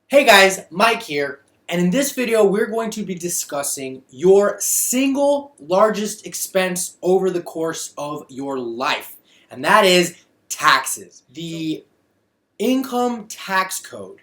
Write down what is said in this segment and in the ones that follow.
Hey guys, Mike here, and in this video we're going to be discussing your single largest expense over the course of your life, and that is taxes. The income tax code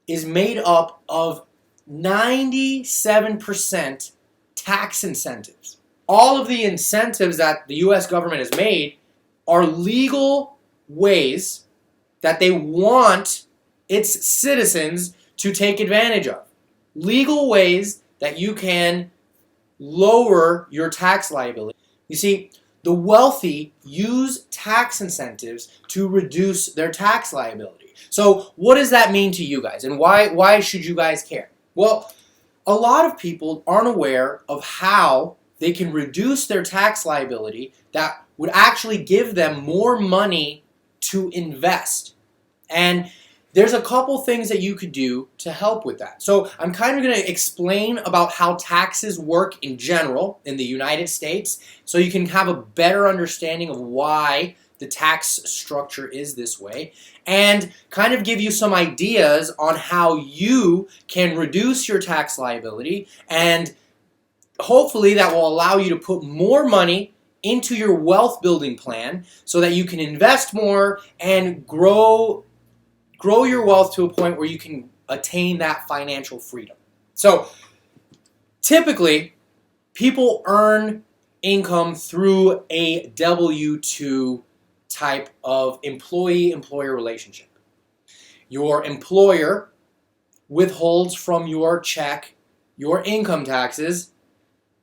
is made up of 97% tax incentives. All of the incentives that the US government has made are legal ways that they want its citizens to take advantage of. Legal ways that you can lower your tax liability. You see, the wealthy use tax incentives to reduce their tax liability. So what does that mean to you guys, and why should you guys care? Well, a lot of people aren't aware of how they can reduce their tax liability that would actually give them more money to invest. And there's a couple things that you could do to help with that. So I'm kind of going to explain about how taxes work in general in the United States so you can have a better understanding of why the tax structure is this way, and kind of give you some ideas on how you can reduce your tax liability, and hopefully that will allow you to put more money into your wealth building plan so that you can invest more and grow your wealth to a point where you can attain that financial freedom. So typically, people earn income through a W-2 type of employee-employer relationship. Your employer withholds from your check your income taxes,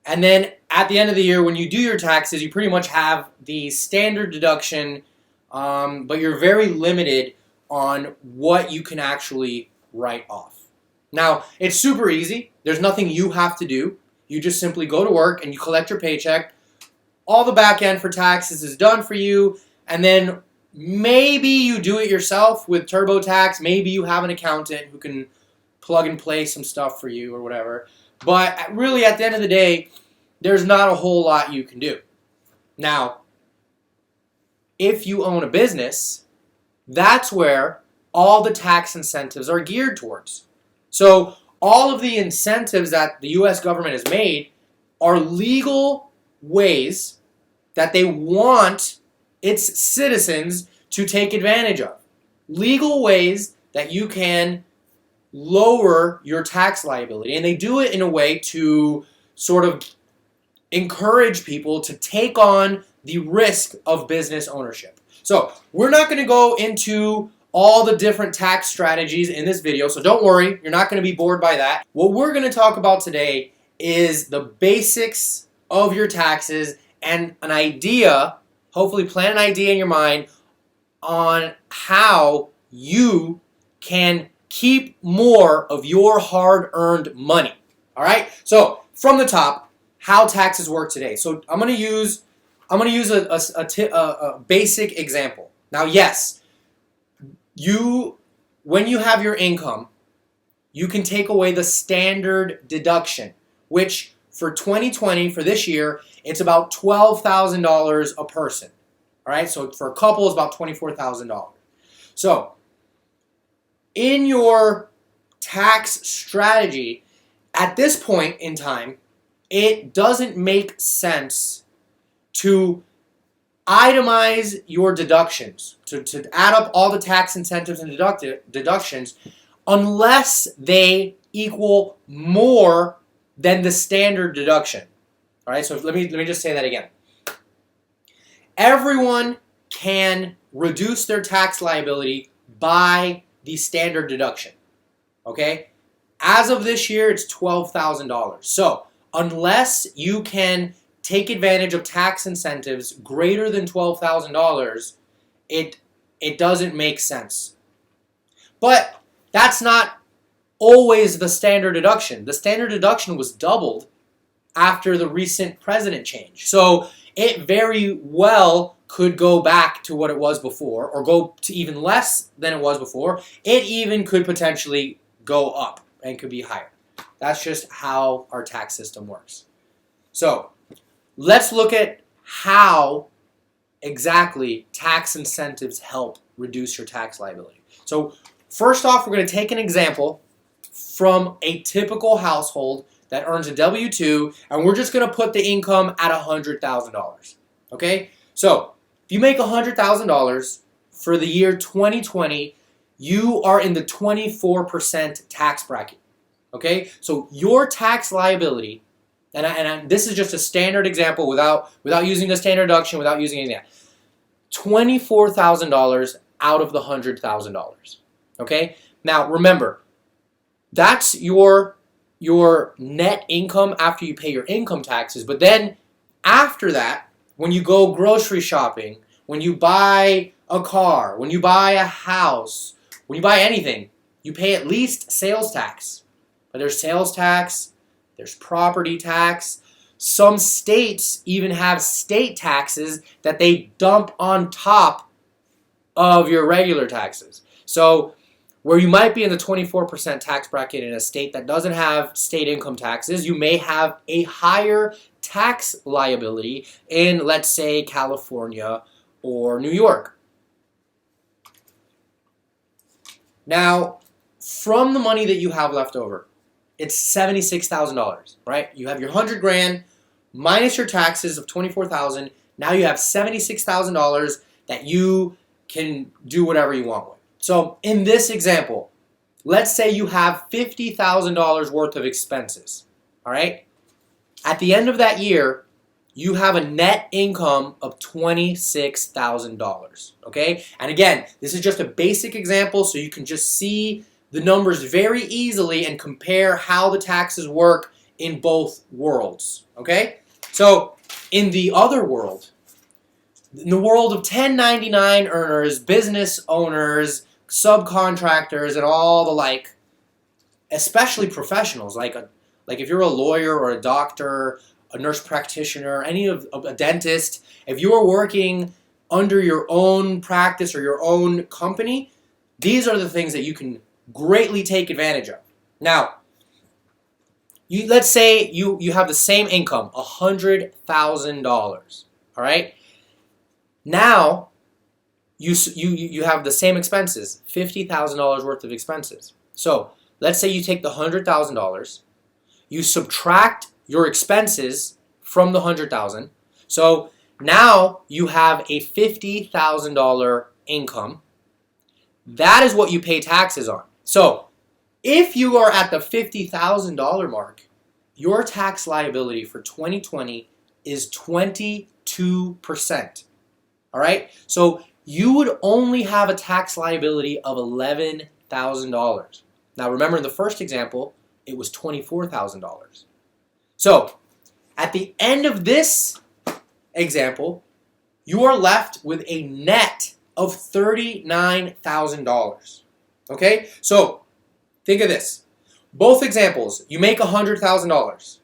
and then at the end of the year when you do your taxes, you pretty much have the standard deduction, but you're very limited on what you can actually write off. Now, it's super easy. There's nothing you have to do. You just simply go to work and you collect your paycheck. All the back end for taxes is done for you, and then maybe you do it yourself with TurboTax. Maybe you have an accountant who can plug and play some stuff for you or whatever. But really, at the end of the day, there's not a whole lot you can do. Now, if you own a business, that's where all the tax incentives are geared towards. So all of the incentives that the US government has made are legal ways that they want its citizens to take advantage of. Legal ways that you can lower your tax liability. And they do it in a way to sort of encourage people to take on the risk of business ownership. So we're not going to go into all the different tax strategies in this video, so don't worry, you're not going to be bored by that. What we're going to talk about today is the basics of your taxes and an idea, hopefully plant an idea in your mind on how you can keep more of your hard-earned money. All right? So from the top, how taxes work today. So I'm going to use a basic example. Now, yes, when you have your income, you can take away the standard deduction, which for 2020, for this year, it's about $12,000 a person. All right, so for a couple, it's about $24,000. So in your tax strategy, at this point in time, it doesn't make sense to itemize your deductions, to add up all the tax incentives and deductions, unless they equal more than the standard deduction. All right, so let me just say that again. Everyone can reduce their tax liability by the standard deduction. Okay? As of this year, it's $12,000. So unless you can take advantage of tax incentives greater than $12,000, it doesn't make sense. But that's not always the standard deduction. The standard deduction was doubled after the recent president change. So it very well could go back to what it was before, or go to even less than it was before. It even could potentially go up and could be higher. That's just how our tax system works. So let's look at how exactly tax incentives help reduce your tax liability. So First off, we're going to take an example from a typical household that earns a W-2, and we're just going to put the income at $100,000. Okay? So, if you make $100,000 for the year 2020, you are in the 24% tax bracket. Okay? So, your tax liability, and this is just a standard example without using the standard deduction, without using anything else. $24,000 out of the $100,000. Okay? Now, remember, that's your net income after you pay your income taxes. But then after that, when you go grocery shopping, when you buy a car, when you buy a house, when you buy anything, you pay at least sales tax. But there's sales tax, there's property tax. Some states even have state taxes that they dump on top of your regular taxes. So where you might be in the 24% tax bracket in a state that doesn't have state income taxes, you may have a higher tax liability in, let's say, California or New York. Now, from the money that you have left over, it's $76,000, right? You have your $100,000 minus your taxes of $24,000. Now you have $76,000 that you can do whatever you want with. So in this example, let's say you have $50,000 worth of expenses, all right? At the end of that year, you have a net income of $26,000, okay? And again, this is just a basic example so you can just see the numbers very easily and compare how the taxes work in both worlds, okay? So in the other world, in the world of 1099 earners, business owners, subcontractors, and all the like, especially professionals, like if you're a lawyer or a doctor, a nurse practitioner, a dentist, if you are working under your own practice or your own company, these are the things that you can greatly take advantage of. Now, let's say you have the same income, $100,000, all right? Now, you have the same expenses, $50,000 worth of expenses. So let's say you take the $100,000, you subtract your expenses from the $100,000. So now you have a $50,000 income. That is what you pay taxes on. So if you are at the $50,000 mark, your tax liability for 2020 is 22%. All right? So you would only have a tax liability of $11,000. Now remember, in the first example, it was $24,000. So at the end of this example, you are left with a net of $39,000. Okay? So think of this. Both examples, you make $100,000.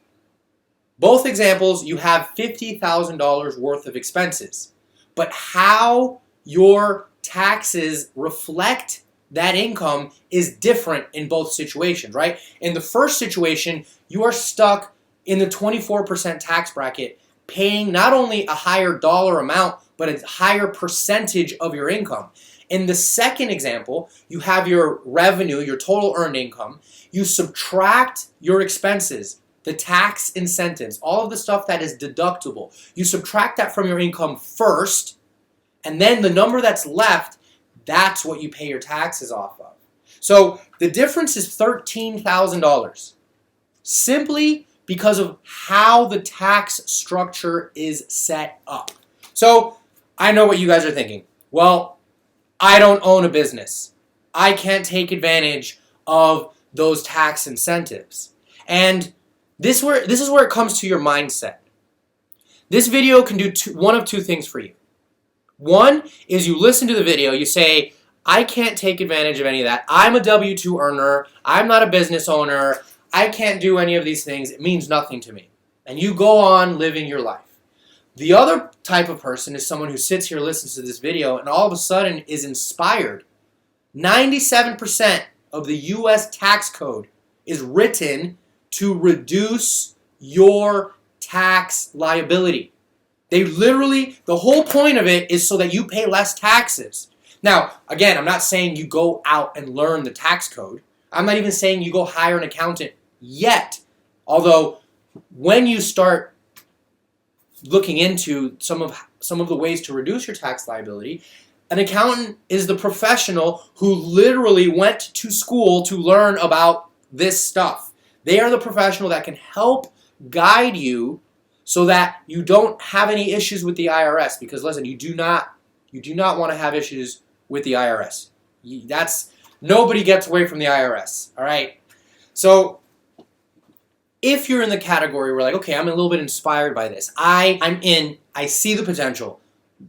Both examples, you have $50,000 worth of expenses. But how your taxes reflect that income is different in both situations, right? In the first situation, you are stuck in the 24% tax bracket, paying not only a higher dollar amount, but a higher percentage of your income. In the second example, you have your revenue, your total earned income. You subtract your expenses, the tax incentives, all of the stuff that is deductible. You subtract that from your income first, and then the number that's left, that's what you pay your taxes off of. So the difference is $13,000, simply because of how the tax structure is set up. So I know what you guys are thinking. Well, I don't own a business. I can't take advantage of those tax incentives. And this is where it comes to your mindset. This video can do one of two things for you. One is you listen to the video, you say, I can't take advantage of any of that. I'm a W-2 earner. I'm not a business owner. I can't do any of these things. It means nothing to me. And you go on living your life. The other type of person is someone who sits here, listens to this video, and all of a sudden is inspired. 97% of the U.S. tax code is written to reduce your tax liability. They literally, the whole point of it is so that you pay less taxes. Now, again, I'm not saying you go out and learn the tax code. I'm not even saying you go hire an accountant yet. Although, when you start looking into some of the ways to reduce your tax liability, an accountant is the professional who literally went to school to learn about this stuff. They are the professional that can help guide you so that you don't have any issues with the IRS. Because listen, you do not want to have issues with the IRS. Nobody gets away from the IRS. All right. So if you're in the category where like, okay, I'm a little bit inspired by this. I'm in. I see the potential.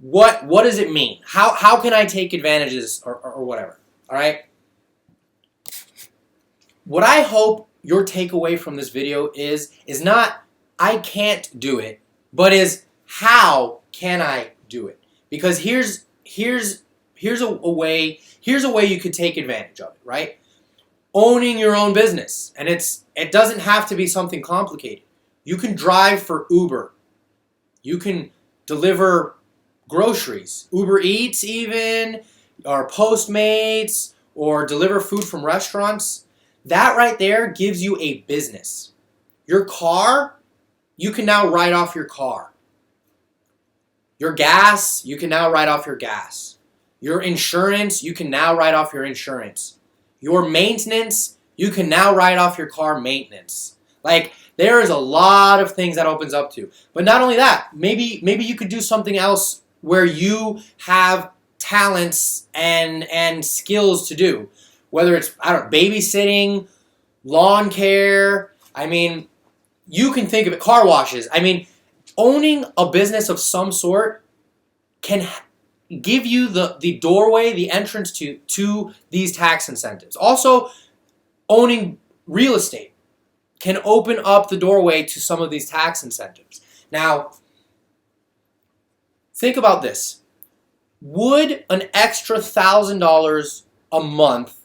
What does it mean? How can I take advantages or whatever? All right. What I hope your takeaway from this video is not I can't do it, but is how can I do it? Because here's a way you could take advantage of it, right? Owning your own business, and it doesn't have to be something complicated. You can drive for Uber. You can deliver groceries, Uber Eats even, or Postmates, or deliver food from restaurants. That right there gives you a business. Your car, you can now write off your car. Your gas, you can now write off your gas. Your insurance, you can now write off your insurance. Your maintenance, you can now write off your car maintenance. Like, there is a lot of things that opens up to. But not only that, maybe you could do something else where you have talents and skills to do. Whether it's, babysitting, lawn care. I mean, you can think of it, car washes. I mean, owning a business of some sort can give you the doorway, the entrance to these tax incentives. Also, owning real estate can open up the doorway to some of these tax incentives. Now, think about this. Would an extra $1,000 a month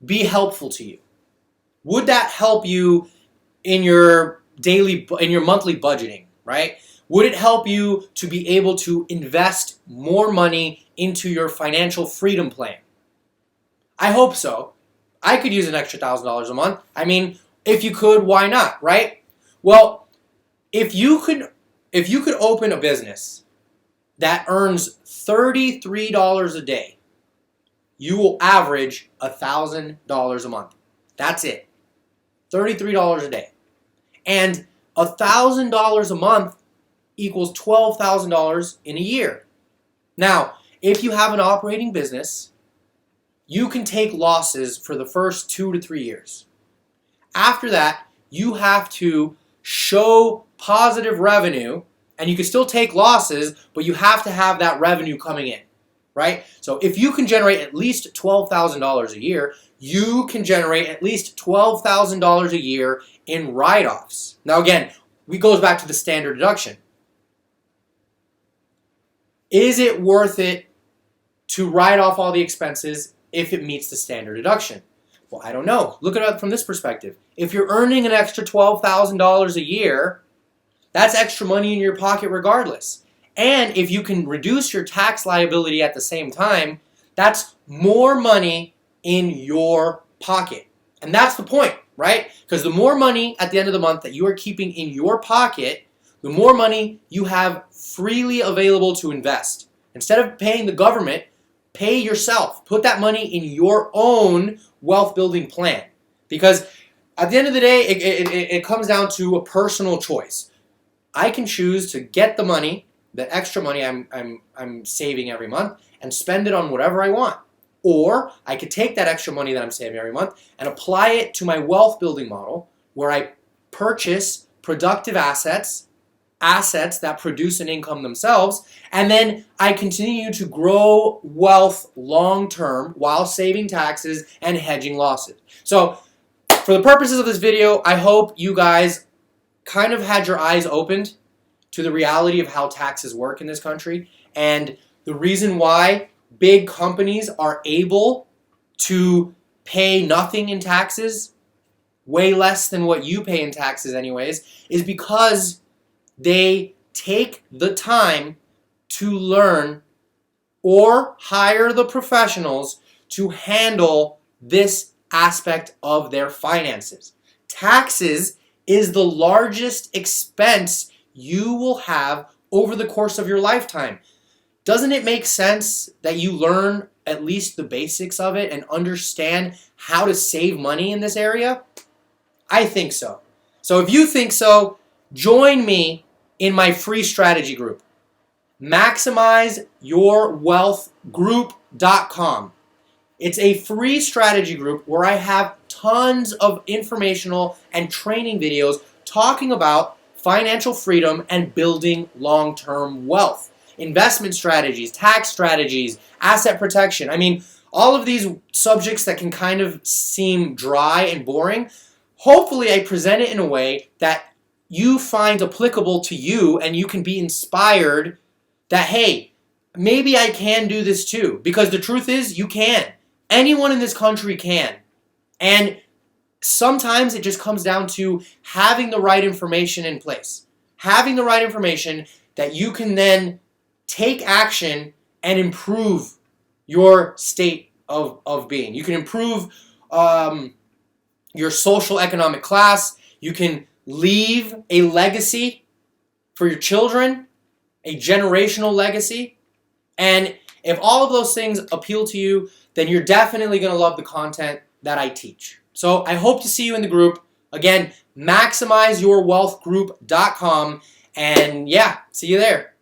be helpful to you? Would that help you in your monthly budgeting, right? Would it help you to be able to invest more money into your financial freedom plan? I hope so. I could use an extra $1,000 a month. I mean, if you could, why not, right? Well, if you could open a business that earns $33 a day, you will average $1,000 a month. That's it. $33 a day. And $1,000 a month equals $12,000 in a year. Now, if you have an operating business, you can take losses for the first 2 to 3 years. After that, you have to show positive revenue, and you can still take losses, but you have to have that revenue coming in, right? So if you can generate at least $12,000 a year, you can generate at least $12,000 a year in write-offs. Now again, it goes back to the standard deduction. Is it worth it to write off all the expenses if it meets the standard deduction? Well, I don't know. Look at it from this perspective. If you're earning an extra $12,000 a year, that's extra money in your pocket regardless. And if you can reduce your tax liability at the same time, that's more money in your pocket. And that's the point, right? Because the more money at the end of the month that you are keeping in your pocket, the more money you have freely available to invest. Instead of paying the government, pay yourself. Put that money in your own wealth building plan. Because at the end of the day, it comes down to a personal choice. I can choose to get the money, the extra money I'm saving every month, and spend it on whatever I want. Or I could take that extra money that I'm saving every month and apply it to my wealth building model, where I purchase productive assets that produce an income themselves, and then I continue to grow wealth long term while saving taxes and hedging losses. So for the purposes of this video, I hope you guys kind of had your eyes opened to the reality of how taxes work in this country, and the reason why big companies are able to pay nothing in taxes, way less than what you pay in taxes anyways, is because they take the time to learn or hire the professionals to handle this aspect of their finances. Taxes is the largest expense you will have over the course of your lifetime. Doesn't it make sense that you learn at least the basics of it and understand how to save money in this area? I think so. So if you think so, join me in my free strategy group. MaximizeYourWealthGroup.com. It's a free strategy group where I have tons of informational and training videos talking about financial freedom and building long-term wealth. Investment strategies, tax strategies, asset protection. I mean, all of these subjects that can kind of seem dry and boring, hopefully I present it in a way that you find applicable to you and you can be inspired that, hey, maybe I can do this too. Because the truth is, you can. Anyone in this country can. And sometimes it just comes down to having the right information in place. Having the right information that you can then take action and improve your state of being. You can improve your social economic class. You can leave a legacy for your children, a generational legacy. And if all of those things appeal to you, then you're definitely going to love the content that I teach. So I hope to see you in the group. Again, MaximizeYourWealthGroup.com. And yeah, see you there.